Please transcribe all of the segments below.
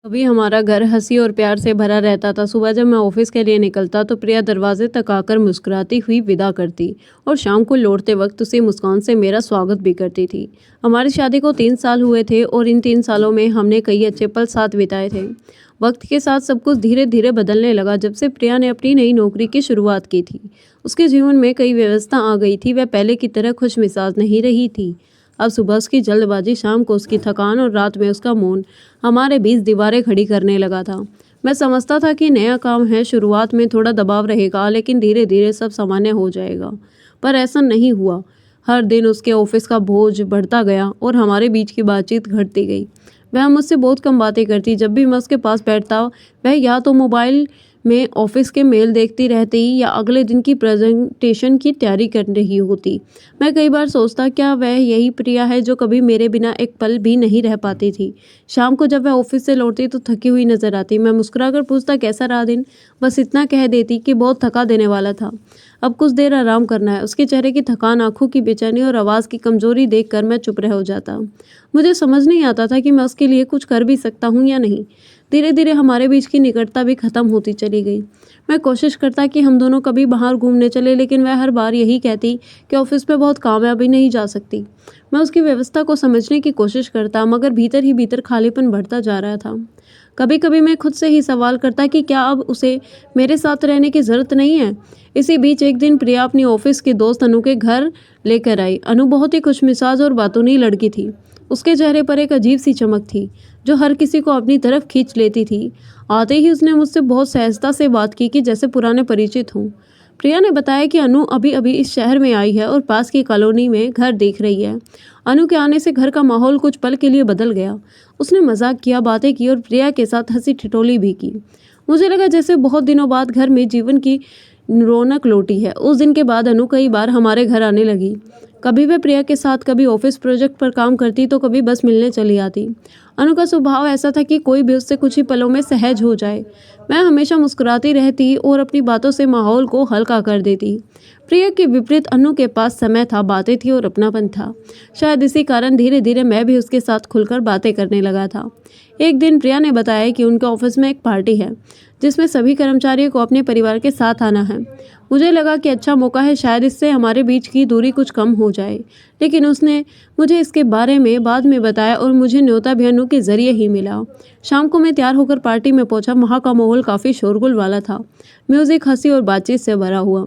अभी हमारा घर हंसी और प्यार से भरा रहता था। सुबह जब मैं ऑफिस के लिए निकलता तो प्रिया दरवाजे तक आकर मुस्कुराती हुई विदा करती और शाम को लौटते वक्त उसी मुस्कान से मेरा स्वागत भी करती थी। हमारी शादी को 3 साल हुए थे और इन 3 सालों में हमने कई अच्छे पल साथ बिताए थे। वक्त के साथ सब कुछ धीरे धीरे बदलने लगा। जब से प्रिया ने अपनी नई नौकरी की शुरुआत की थी, उसके जीवन में कई व्यवस्था आ गई थी। वह पहले की तरह खुश मिजाज नहीं रही थी। अब सुबह उसकी जल्दबाजी, शाम को उसकी थकान और रात में उसका मौन हमारे बीच दीवारें खड़ी करने लगा था। मैं समझता था कि नया काम है, शुरुआत में थोड़ा दबाव रहेगा, लेकिन धीरे धीरे सब सामान्य हो जाएगा। पर ऐसा नहीं हुआ। हर दिन उसके ऑफिस का बोझ बढ़ता गया और हमारे बीच की बातचीत घटती गई। वह मुझसे बहुत कम बातें करती। जब भी मैं उसके पास बैठता, वह या तो मोबाइल में ऑफिस के मेल देखती रहती या अगले दिन की प्रेजेंटेशन की तैयारी कर रही होती। मैं कई बार सोचता, क्या वह यही प्रिया है जो कभी मेरे बिना एक पल भी नहीं रह पाती थी। शाम को जब वह ऑफिस से लौटती तो थकी हुई नजर आती। मैं मुस्कुराकर पूछता, कैसा रहा दिन? बस इतना कह देती कि बहुत थका देने वाला था, अब कुछ देर आराम करना है। उसके चेहरे की थकान, आंखों की बेचैनी और आवाज़ की कमजोरी देखकर मैं चुप रह हो जाता। मुझे समझ नहीं आता था कि मैं उसके लिए कुछ कर भी सकता हूँ या नहीं। धीरे धीरे हमारे बीच की निकटता भी खत्म होती चली गई। मैं कोशिश करता कि हम दोनों कभी बाहर घूमने चले, लेकिन वह हर बार यही कहती कि ऑफिस में बहुत काम है, अभी नहीं जा सकती। मैं उसकी व्यवस्था को समझने की कोशिश करता, मगर भीतर ही भीतर खालीपन बढ़ता जा रहा था। कभी कभी मैं खुद से ही सवाल करता कि क्या अब उसे मेरे साथ रहने की ज़रूरत नहीं है। इसी बीच एक दिन प्रिया अपनी ऑफिस के दोस्त अनु के घर लेकर आई। अनु बहुत ही खुशमिजाज और बातूनी लड़की थी। उसके चेहरे पर एक अजीब सी चमक थी जो हर किसी को अपनी तरफ खींच लेती थी। आते ही उसने मुझसे बहुत सहजता से बात की कि जैसे पुराने परिचित हों। प्रिया ने बताया कि अनु अभी अभी इस शहर में आई है और पास की कॉलोनी में घर देख रही है। अनु के आने से घर का माहौल कुछ पल के लिए बदल गया। उसने मजाक किया, बातें की और प्रिया के साथ हंसी ठिठोली भी की। मुझे लगा जैसे बहुत दिनों बाद घर में जीवन की रौनक लौटी है। उस दिन के बाद अनु कई बार हमारे घर आने लगी। कभी वह प्रिया के साथ, कभी ऑफिस प्रोजेक्ट पर काम करती तो कभी बस मिलने चली आती। अनु का स्वभाव ऐसा था कि कोई भी उससे कुछ ही पलों में सहज हो जाए। मैं हमेशा मुस्कुराती रहती और अपनी बातों से माहौल को हल्का कर देती। प्रिया के विपरीत अनु के पास समय था, बातें थी और अपनापन था। शायद इसी कारण धीरे धीरे मैं भी उसके साथ खुलकर बातें करने लगा था। एक दिन प्रिया ने बताया कि उनके ऑफिस में एक पार्टी है जिसमें सभी कर्मचारियों को अपने परिवार के साथ आना है। मुझे लगा कि अच्छा मौका है, शायद इससे हमारे बीच की दूरी कुछ कम हो जाए। लेकिन उसने मुझे इसके बारे में बाद में बताया और मुझे न्योता भी अनु के जरिए ही मिला। शाम को मैं तैयार होकर पार्टी में पहुंचा। वहाँ का माहौल काफ़ी शोरगुल वाला था। म्यूजिक, हंसी और बातचीत से भरा हुआ।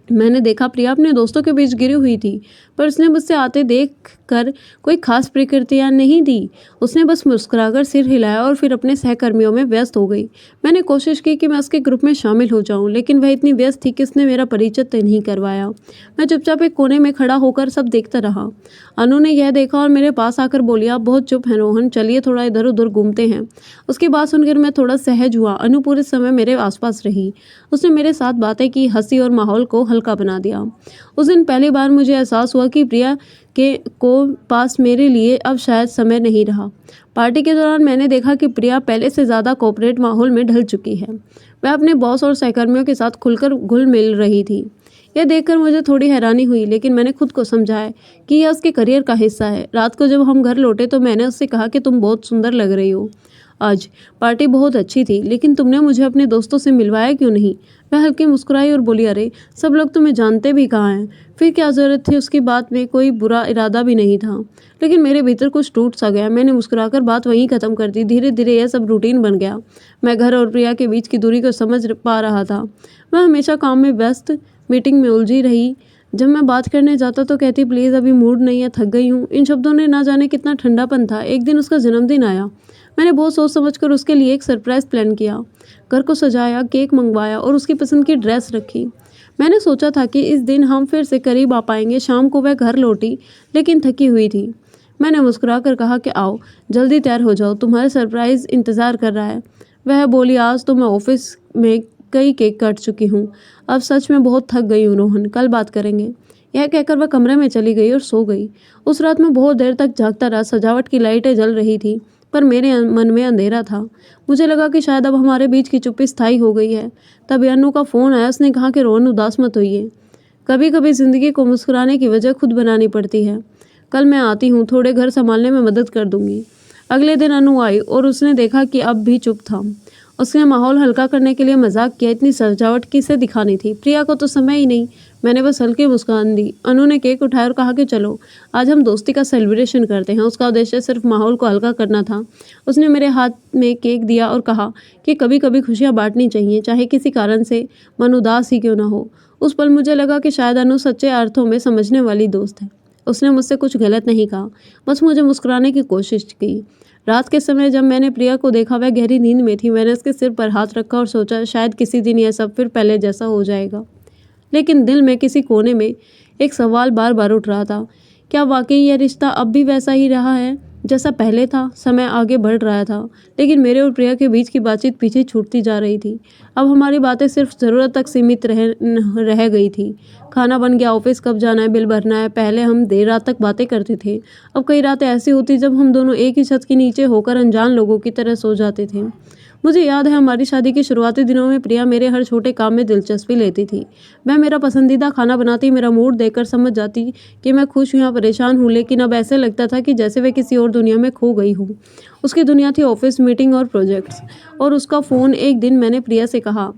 मैंने देखा प्रिया अपने दोस्तों के बीच गिरी हुई थी, पर उसने मुझसे आते देख कर कोई खास प्रतिक्रिया नहीं दी। उसने बस मुस्कुराकर सिर हिलाया और फिर अपने सहकर्मियों में व्यस्त हो गई। मैंने कोशिश की कि मैं उसके ग्रुप में शामिल हो जाऊं, लेकिन वह इतनी व्यस्त थी कि उसने मेरा परिचय तक नहीं करवाया। मैं चुपचाप एक कोने में खड़ा होकर सब देखता रहा। अनु ने यह देखा और मेरे पास आकर बोली, आप बहुत चुप हैं रोहन, चलिए थोड़ा इधर उधर घूमते हैं। उसकी बात सुनकर मैं थोड़ा सहज हुआ। अनु पूरे समय मेरे आसपास रही। उसने मेरे साथ बातें की, हंसी और माहौल को हल्का बना दिया। उस दिन पहली बार मुझे एहसास हुआ कि प्रिया के को पास मेरे लिए अब शायद समय नहीं रहा। पार्टी के दौरान मैंने देखा कि प्रिया पहले से ज़्यादा कॉर्पोरेट माहौल में ढल चुकी है। वह अपने बॉस और सहकर्मियों के साथ खुलकर घुल मिल रही थी। यह देखकर मुझे थोड़ी हैरानी हुई, लेकिन मैंने खुद को समझाया कि यह उसके करियर का हिस्सा है। रात को जब हम घर लौटे तो मैंने उससे कहा कि तुम बहुत सुंदर लग रही हो आज। पार्टी बहुत अच्छी थी, लेकिन तुमने मुझे अपने दोस्तों से मिलवाया क्यों नहीं? वह हल्की मुस्कुराई और बोली, अरे सब लोग तुम्हें जानते भी कहाँ हैं, फिर क्या ज़रूरत थी? उसकी बात में कोई बुरा इरादा भी नहीं था, लेकिन मेरे भीतर कुछ टूट सा गया। मैंने मुस्कुराकर बात वहीं ख़त्म कर दी। धीरे धीरे यह सब रूटीन बन गया। मैं घर और प्रिया के बीच की दूरी को समझ पा रहा था। वह हमेशा काम में व्यस्त, मीटिंग में उलझी रही। जब मैं बात करने जाता तो कहती, प्लीज़ अभी मूड नहीं है, थक गई हूँ। इन शब्दों ने ना जाने कितना ठंडापन था। एक दिन उसका जन्मदिन आया। मैंने बहुत सोच समझकर उसके लिए एक सरप्राइज़ प्लान किया। घर को सजाया, केक मंगवाया और उसकी पसंद की ड्रेस रखी। मैंने सोचा था कि इस दिन हम फिर से करीब आ पाएंगे। शाम को वह घर लौटी, लेकिन थकी हुई थी। मैंने मुस्कुरा कर कहा कि आओ जल्दी तैयार हो जाओ, तुम्हारा सरप्राइज़ इंतज़ार कर रहा है। वह बोली, आज तो मैं ऑफिस में कई केक काट चुकी हूँ, अब सच में बहुत थक गई हूँ रोहन, कल बात करेंगे। यह कहकर वह कमरे में चली गई और सो गई। उस रात में बहुत देर तक जागता रहा। सजावट की लाइटें जल रही थी, पर मेरे मन में अंधेरा था। मुझे लगा कि शायद अब हमारे बीच की चुप्पी स्थायी हो गई है। तभी अनु का फ़ोन आया। उसने कहा कि रोहन, उदास मत होइए, कभी कभी ज़िंदगी को मुस्कुराने की वजह खुद बनानी पड़ती है। कल मैं आती हूँ, थोड़े घर संभालने में मदद कर दूंगी। अगले दिन अनु आई और उसने देखा कि अब भी चुप था। उसने माहौल हल्का करने के लिए मजाक किया, इतनी सजावट किसे दिखानी थी, प्रिया को तो समय ही नहीं। मैंने बस हल्की मुस्कान दी। अनु ने केक उठाया और कहा कि चलो आज हम दोस्ती का सेलिब्रेशन करते हैं। उसका उद्देश्य सिर्फ माहौल को हल्का करना था। उसने मेरे हाथ में केक दिया और कहा कि कभी कभी खुशियाँ बांटनी चाहिए, चाहे किसी कारण से मन उदास ही क्यों ना हो। उस पल मुझे लगा कि शायद अनु सच्चे अर्थों में समझने वाली दोस्त है। उसने मुझसे कुछ गलत नहीं कहा, बस मुझे मुस्कुराने की कोशिश की। रात के समय जब मैंने प्रिया को देखा, वह गहरी नींद में थी। मैंने उसके सिर पर हाथ रखा और सोचा शायद किसी दिन यह सब फिर पहले जैसा हो जाएगा। लेकिन दिल में किसी कोने में एक सवाल बार बार उठ रहा था, क्या वाकई यह रिश्ता अब भी वैसा ही रहा है जैसा पहले था। समय आगे बढ़ रहा था, लेकिन मेरे और प्रिया के बीच की बातचीत पीछे छूटती जा रही थी। अब हमारी बातें सिर्फ ज़रूरत तक सीमित रह गई थी। खाना बन गया, ऑफिस कब जाना है, बिल भरना है। पहले हम देर रात तक बातें करते थे, अब कई रातें ऐसी होती जब हम दोनों एक ही छत के नीचे होकर अनजान लोगों की तरह सो जाते थे। मुझे याद है हमारी शादी के शुरुआती दिनों में प्रिया मेरे हर छोटे काम में दिलचस्पी लेती थी। वह मेरा पसंदीदा खाना बनाती, मेरा मूड देखकर समझ जाती कि मैं खुश हूँ या परेशान हूँ। लेकिन अब ऐसे लगता था कि जैसे वह किसी और दुनिया में खो गई हूँ। उसकी दुनिया थी ऑफिस, मीटिंग और प्रोजेक्ट्स और उसका फ़ोन। एक दिन मैंने प्रिया से कहा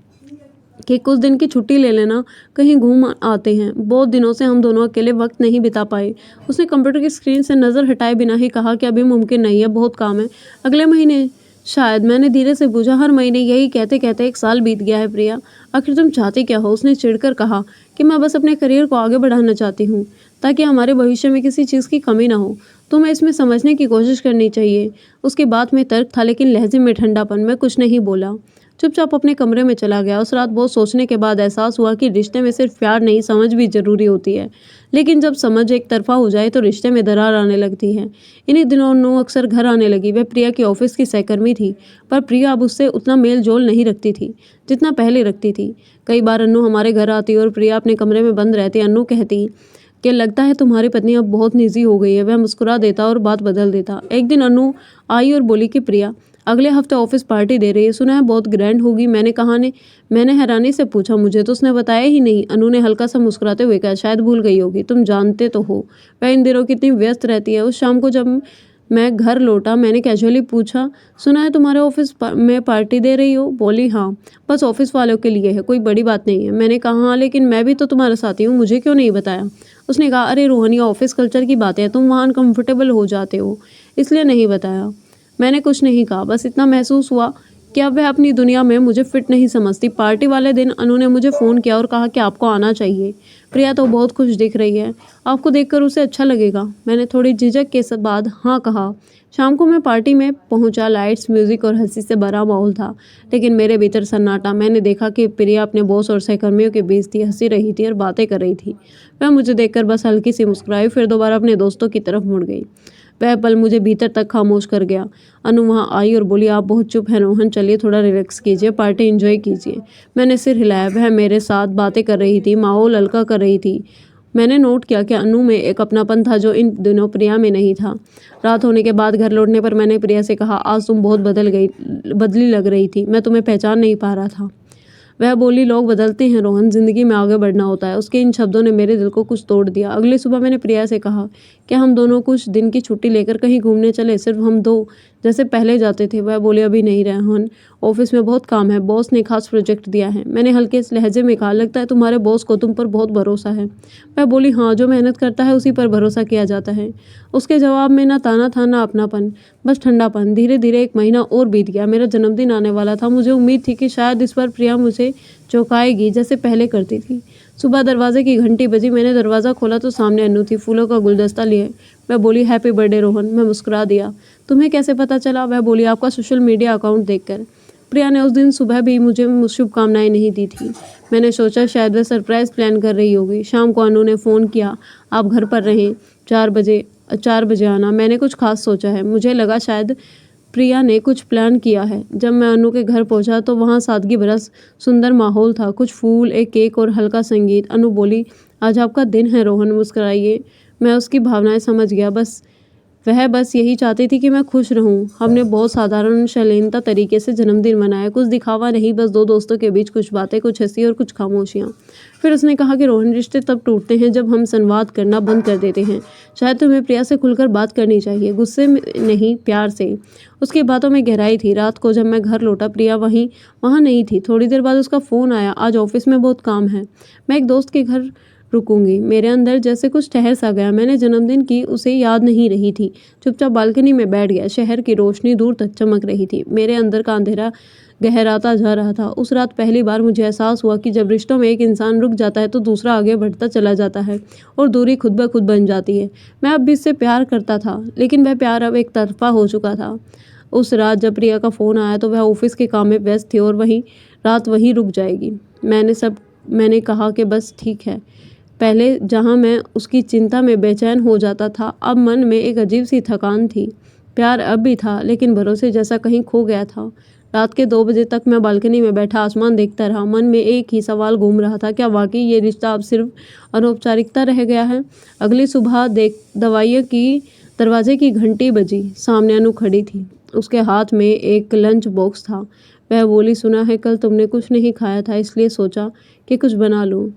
कि कुछ दिन की छुट्टी ले लेना, कहीं घूम आते हैं। बहुत दिनों से हम दोनों अकेले वक्त नहीं बिता पाए। उसने कंप्यूटर की स्क्रीन से नज़र हटाए बिना ही कहा कि अभी मुमकिन नहीं है, बहुत काम है, अगले महीने शायद। मैंने धीरे से पूछा, हर महीने यही कहते कहते 1 साल बीत गया है प्रिया, आखिर तुम चाहती क्या हो। उसने चिढ़कर कहा कि मैं बस अपने करियर को आगे बढ़ाना चाहती हूँ ताकि हमारे भविष्य में किसी चीज़ की कमी ना हो। तुम्हें इसमें समझने की कोशिश करनी चाहिए। उसकी बात में तर्क था, लेकिन लहजे में ठंडापन। मैं कुछ नहीं बोला, चुपचाप अपने कमरे में चला गया। उस रात बहुत सोचने के बाद एहसास हुआ कि रिश्ते में सिर्फ प्यार नहीं, समझ भी जरूरी होती है। लेकिन जब समझ एक तरफा हो जाए तो रिश्ते में दरार आने लगती है। इन्हीं दिनों अनु अक्सर घर आने लगी। वह प्रिया की ऑफिस की सहकर्मी थी, पर प्रिया अब उससे उतना मेल जोल नहीं रखती थी जितना पहले रखती थी। कई बार अनु हमारे घर आती और प्रिया अपने कमरे में बंद रहती। अनु कहती कि लगता है तुम्हारी पत्नी अब बहुत निजी हो गई है। वह मुस्कुरा देता और बात बदल देता। एक दिन अनु आई और बोली कि प्रिया अगले हफ्ते ऑफिस पार्टी दे रही है, सुना है बहुत ग्रैंड होगी। मैंने हैरानी से पूछा, मुझे तो उसने बताया ही नहीं। अनु ने हल्का सा मुस्कुराते हुए कहा, शायद भूल गई होगी, तुम जानते तो हो वह इन दिनों कितनी व्यस्त रहती है। उस शाम को जब मैं घर लौटा, मैंने कैजुअली पूछा, सुना है तुम्हारे ऑफिस में पार्टी दे रही हो। बोली हाँ, बस ऑफिस वालों के लिए है, कोई बड़ी बात नहीं है। मैंने कहा हाँ, लेकिन मैं भी तो तुम्हारा साथी हूँ, मुझे क्यों नहीं बताया। उसने कहा, अरे रोहन, ये ऑफिस कल्चर की बात है, तुम वहाँ अनकम्फर्टेबल हो जाते हो इसलिए नहीं बताया। मैंने कुछ नहीं कहा, बस इतना महसूस हुआ कि अब वह अपनी दुनिया में मुझे फिट नहीं समझती। पार्टी वाले दिन अनु ने मुझे फ़ोन किया और कहा कि आपको आना चाहिए, प्रिया तो बहुत खुश दिख रही है, आपको देखकर उसे अच्छा लगेगा। मैंने थोड़ी झिझक के बाद हाँ कहा। शाम को मैं पार्टी में पहुंचा। लाइट्स, म्यूज़िक और हंसी से भरा माहौल था, लेकिन मेरे भीतर सन्नाटा। मैंने देखा कि प्रिया अपने बॉस और सहकर्मियों के बीच थी, हंसी रही थी और बातें कर रही थी। वह मुझे देखकर बस हल्की सी मुस्कुराई, फिर दोबारा अपने दोस्तों की तरफ मुड़ गई। वह पल मुझे भीतर तक खामोश कर गया। अनु वहाँ आई और बोली, आप बहुत चुप हैं रोहन, चलिए थोड़ा रिलैक्स कीजिए, पार्टी एंजॉय कीजिए। मैंने सिर हिलाया। वह मेरे साथ बातें कर रही थी, माहौल हल्का कर रही थी। मैंने नोट किया कि अनु में एक अपनापन था जो इन दिनों प्रिया में नहीं था। रात होने के बाद घर लौटने पर मैंने प्रिया से कहा, आज तुम बहुत बदली लग रही थी, मैं तुम्हें पहचान नहीं पा रहा था। वह बोली, लोग बदलते हैं रोहन, जिंदगी में आगे बढ़ना होता है। उसके इन शब्दों ने मेरे दिल को कुछ तोड़ दिया। अगली सुबह मैंने प्रिया से कहा कि हम दोनों कुछ दिन की छुट्टी लेकर कहीं घूमने चले, सिर्फ हम दो, जैसे पहले जाते थे। वह बोले, अभी नहीं रोहन, ऑफिस में बहुत काम है, बॉस ने खास प्रोजेक्ट दिया है। मैंने हल्के लहजे में कहा, लगता है तुम्हारे बॉस को तुम पर बहुत भरोसा है। वह बोली, हाँ, जो मेहनत करता है उसी पर भरोसा किया जाता है। उसके जवाब में ना ताना था ना अपनापन, बस ठंडापन। धीरे धीरे 1 महीना और बीत गया। मेरा जन्मदिन आने वाला था। मुझे उम्मीद थी कि शायद इस बार प्रिया मुझे चौंकाएगी जैसे पहले करती थी। सुबह दरवाजे की घंटी बजी। मैंने दरवाज़ा खोला तो सामने अनु थी, फूलों का गुलदस्ता लिए। मैं बोली, हैप्पी बर्थडे रोहन। मैं मुस्कुरा दिया। तुम्हें कैसे पता चला। वह बोली, आपका सोशल मीडिया अकाउंट देखकर। प्रिया ने उस दिन सुबह भी मुझे शुभकामनाएं नहीं दी थी। मैंने सोचा शायद वह सरप्राइज़ प्लान कर रही होगी। शाम को अनु ने फ़ोन किया, आप घर पर रहें, 4 बजे आना। मैंने कुछ खास सोचा है, मुझे लगा शायद प्रिया ने कुछ प्लान किया है। जब मैं अनु के घर पहुंचा तो वहाँ सादगी भरा सुंदर माहौल था, कुछ फूल, एक केक और हल्का संगीत। अनु बोली, आज आपका दिन है रोहन, मुस्कुराइए। मैं उसकी भावनाएं समझ गया, बस वह बस यही चाहती थी कि मैं खुश रहूं। हमने बहुत साधारण शालीनता तरीके से जन्मदिन मनाया, कुछ दिखावा नहीं, बस दो दोस्तों के बीच कुछ बातें, कुछ हंसी और कुछ खामोशियाँ। फिर उसने कहा कि रोहन, रिश्ते तब टूटते हैं जब हम संवाद करना बंद कर देते हैं। शायद तुम्हें प्रिया से खुलकर बात करनी चाहिए, गुस्से में नहीं, प्यार से। उसकी बातों में गहराई थी। रात को जब मैं घर लौटा, प्रिया वहाँ नहीं थी। थोड़ी देर बाद उसका फ़ोन आया, आज ऑफिस में बहुत काम है, मैं एक दोस्त के घर रुकूंगी। मेरे अंदर जैसे कुछ ठहर सा गया। मैंने जन्मदिन की उसे याद नहीं रही थी। चुपचाप बालकनी में बैठ गया। शहर की रोशनी दूर तक चमक रही थी। मेरे अंदर का अंधेरा गहराता जा रहा था। उस रात पहली बार मुझे एहसास हुआ कि जब रिश्तों में एक इंसान रुक जाता है तो दूसरा आगे बढ़ता चला जाता है और दूरी खुद ब खुद बन जाती है। मैं अब भी इससे प्यार करता था, लेकिन वह प्यार अब एक तरफा हो चुका था। उस रात जब प्रिया का फ़ोन आया तो वह ऑफिस के काम में व्यस्त थी और रात वहीं रुक जाएगी। मैंने कहा कि बस ठीक है। पहले जहाँ मैं उसकी चिंता में बेचैन हो जाता था, अब मन में एक अजीब सी थकान थी। प्यार अब भी था, लेकिन भरोसे जैसा कहीं खो गया था। रात के 2 बजे तक मैं बालकनी में बैठा आसमान देखता रहा। मन में एक ही सवाल घूम रहा था, क्या वाकई ये रिश्ता अब सिर्फ अनौपचारिकता रह गया है? अगली सुबह दवाइयों की दरवाजे की घंटी बजी। सामने अनु खड़ी थी। उसके हाथ में एक लंच बॉक्स था। वह बोली, सुना है कल तुमने कुछ नहीं खाया था, इसलिए सोचा कि कुछ बना लूँ।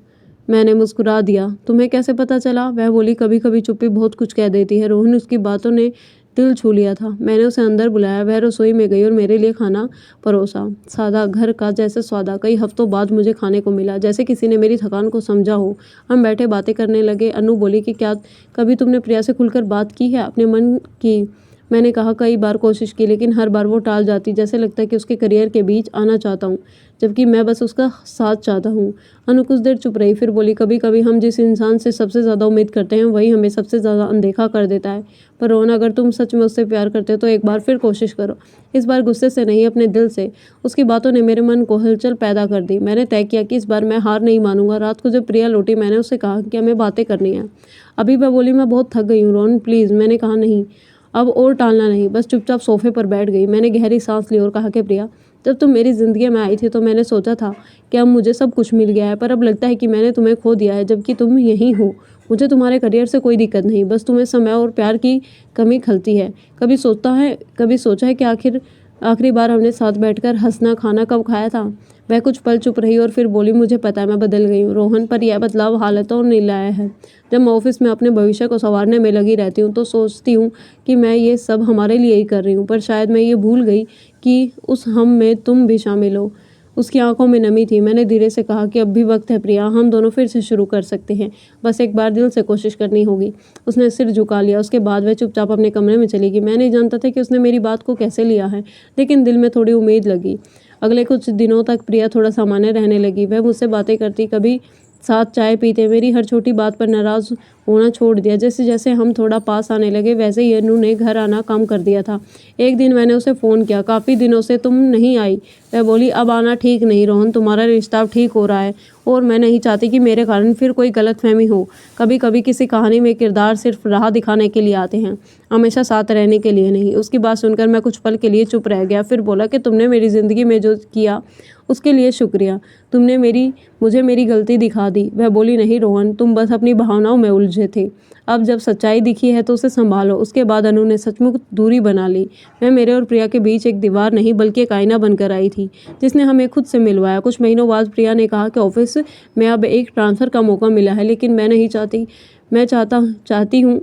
मैंने मुस्कुरा दिया। तुम्हें कैसे पता चला? वह बोली, कभी कभी चुप्पी बहुत कुछ कह देती है। रोहन, उसकी बातों ने दिल छू लिया था। मैंने उसे अंदर बुलाया। वह रसोई में गई और मेरे लिए खाना परोसा। सादा, घर का जैसे स्वादा। कई हफ्तों बाद मुझे खाने को मिला, जैसे किसी ने मेरी थकान को समझा हो। हम बैठे बातें करने लगे। अनु बोली कि क्या कभी तुमने प्रिया से खुलकर बात की है, अपने मन की? मैंने कहा, कई बार कोशिश की, लेकिन हर बार वो टाल जाती। जैसे लगता है कि उसके करियर के बीच आना चाहता हूँ, जबकि मैं बस उसका साथ चाहता हूँ। अनु कुछ देर चुप रही, फिर बोली, कभी कभी हम जिस इंसान से सबसे ज़्यादा उम्मीद करते हैं वही हमें सबसे ज़्यादा अनदेखा कर देता है। पर रोहन, अगर तुम सच में उससे प्यार करते हो तो एक बार फिर कोशिश करो। इस बार गुस्से से नहीं, अपने दिल से। उसकी बातों ने मेरे मन को हलचल पैदा कर दी। मैंने तय किया कि इस बार मैं हार नहीं मानूंगा। रात को जब प्रिया लौटी, मैंने उससे कहा कि हमें बातें करनी है। अभी वह बोली, मैं बहुत थक गई हूँ रोहन, प्लीज़। मैंने कहा, नहीं, अब और टालना नहीं। बस चुपचाप सोफे पर बैठ गई। मैंने गहरी सांस ली और कहा कि प्रिया, जब तुम मेरी ज़िंदगी में आई थी तो मैंने सोचा था कि अब मुझे सब कुछ मिल गया है, पर अब लगता है कि मैंने तुम्हें खो दिया है, जबकि तुम यहीं हो। मुझे तुम्हारे करियर से कोई दिक्कत नहीं, बस तुम्हें समय और प्यार की कमी खलती है। कभी सोचा है कि आखिरी बार हमने साथ बैठकर हंसना खाना कब खाया था? वह कुछ पल चुप रही और फिर बोली, मुझे पता है मैं बदल गई हूँ रोहन, पर यह बदलाव हालतों ने लाया है। जब मैं ऑफिस में अपने भविष्य को संवारने में लगी रहती हूँ तो सोचती हूँ कि मैं ये सब हमारे लिए ही कर रही हूँ, पर शायद मैं ये भूल गई कि उस हम में तुम भी शामिल हो। उसकी आंखों में नमी थी। मैंने धीरे से कहा कि अब भी वक्त है प्रिया, हम दोनों फिर से शुरू कर सकते हैं, बस एक बार दिल से कोशिश करनी होगी। उसने सिर झुका लिया। उसके बाद वह चुपचाप अपने कमरे में चली गई। मैं नहीं जानता था कि उसने मेरी बात को कैसे लिया है, लेकिन दिल में थोड़ी उम्मीद लगी। अगले कुछ दिनों तक प्रिया थोड़ा सामान्य रहने लगी। वह मुझसे बातें करती, कभी साथ चाय पीते। मेरी हर छोटी बात पर नाराज़ होना छोड़ दिया। जैसे जैसे हम थोड़ा पास आने लगे, वैसे ही अनु ने घर आना कम कर दिया था। एक दिन मैंने उसे फ़ोन किया, काफ़ी दिनों से तुम नहीं आई। वह बोली, अब आना ठीक नहीं रोहन, तुम्हारा रिश्ता अब ठीक हो रहा है और मैं नहीं चाहती कि मेरे कारण फिर कोई गलतफहमी हो। कभी कभी किसी कहानी में किरदार सिर्फ राह दिखाने के लिए आते हैं, हमेशा साथ रहने के लिए नहीं। उसकी बात सुनकर मैं कुछ पल के लिए चुप रह गया। फिर बोला कि तुमने मेरी ज़िंदगी में जो किया उसके लिए शुक्रिया। तुमने मुझे मेरी गलती दिखा दी। वह बोली, नहीं रोहन, तुम बस अपनी भावनाओं में उलझे थे। अब जब सच्चाई दिखी है तो उसे संभालो। उसके बाद अनु ने सचमुच दूरी बना ली। वह मेरे और प्रिया के बीच एक दीवार नहीं बल्कि एक आईना बनकर आई थी, जिसने हमें खुद से मिलवाया। कुछ महीनों बाद प्रिया ने कहा कि ऑफिस में अब एक ट्रांसफ़र का मौका मिला है, लेकिन मैं नहीं चाहती। मैं चाहती हूँ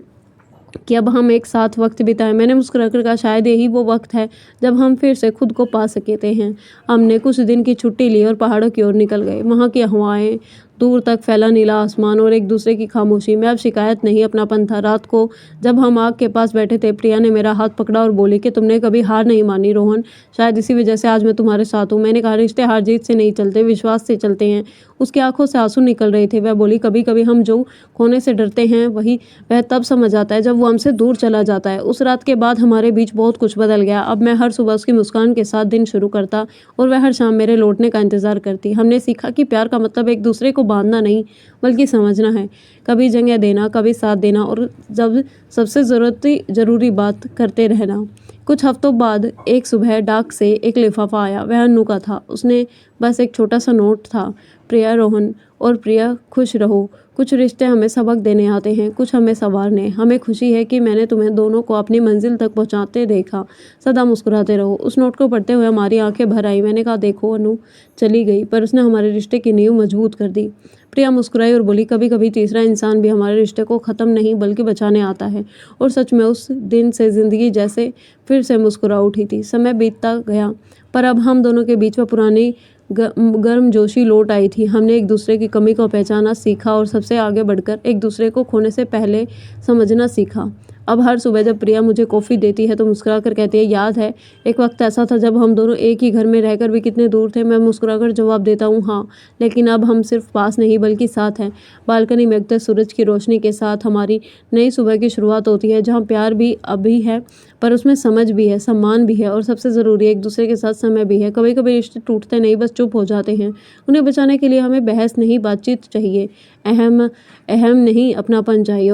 कि अब हम एक साथ वक्त बिताएं। मैंने मुस्कुराकर कहा, शायद यही वो वक्त है जब हम फिर से खुद को पा सकते हैं। हमने कुछ दिन की छुट्टी ली और पहाड़ों की ओर निकल गए। वहाँ की हवाएं, दूर तक फैला नीला आसमान और एक दूसरे की खामोशी में अब शिकायत नहीं, अपनापन था। रात को जब हम आग के पास बैठे थे, प्रिया ने मेरा हाथ पकड़ा और बोली कि तुमने कभी हार नहीं मानी रोहन, शायद इसी वजह से आज मैं तुम्हारे साथ हूँ। मैंने कहा, रिश्ते हार जीत से नहीं चलते, विश्वास से चलते हैं। उसकी आंखों से आंसू निकल रहे थे। वह बोली, कभी कभी हम जो खोने से डरते हैं वह तब समझ आता है जब वो हमसे दूर चला जाता है। उस रात के बाद हमारे बीच बहुत कुछ बदल गया। अब मैं हर सुबह उसकी मुस्कान के साथ दिन शुरू करता और वह हर शाम मेरे लौटने का इंतजार करती। हमने सीखा कि प्यार का मतलब एक दूसरे को बांधना नहीं बल्कि समझना है, कभी जगह देना, कभी साथ देना और जब सबसे ज़रूरी बात करते रहना। कुछ हफ्तों बाद एक सुबह डाक से एक लिफाफा आया। वह अनु का था। उसने बस एक छोटा सा नोट था, प्रिया रोहन और प्रिया खुश रहो। कुछ रिश्ते हमें सबक देने आते हैं, कुछ हमें संवारने। हमें खुशी है कि मैंने तुम्हें दोनों को अपनी मंजिल तक पहुंचाते देखा। सदा मुस्कुराते रहो। उस नोट को पढ़ते हुए हमारी आंखें भर आई। मैंने कहा, देखो अनु, चली गई पर उसने हमारे रिश्ते की नींव मजबूत कर दी। प्रिया मुस्कुराई और बोली, कभी कभी तीसरा इंसान भी हमारे रिश्ते को ख़त्म नहीं बल्कि बचाने आता है। और सच में उस दिन से ज़िंदगी जैसे फिर से मुस्कुरा उठी थी। समय बीतता गया पर अब हम दोनों के बीच में पुरानी गर्मजोशी लौट आई थी। हमने एक दूसरे की कमी को पहचाना सीखा और सबसे आगे बढ़कर एक दूसरे को खोने से पहले समझना सीखा। अब हर सुबह जब प्रिया मुझे कॉफ़ी देती है तो मुस्कुरा कर कहती है, याद है एक वक्त ऐसा था जब हम दोनों एक ही घर में रहकर भी कितने दूर थे। मैं मुस्कुरा कर जवाब देता हूँ, हाँ, लेकिन अब हम सिर्फ पास नहीं बल्कि साथ हैं। बालकनी में उगते सूरज की रोशनी के साथ हमारी नई सुबह की शुरुआत होती है, जहाँ प्यार भी अभी है पर उसमें समझ भी है, सम्मान भी है और सबसे ज़रूरी एक दूसरे के साथ समय भी है। कभी कभी रिश्ते टूटते नहीं, बस चुप हो जाते हैं। उन्हें बचाने के लिए हमें बहस नहीं, बातचीत चाहिए। अहम नहीं, अपनापन चाहिए।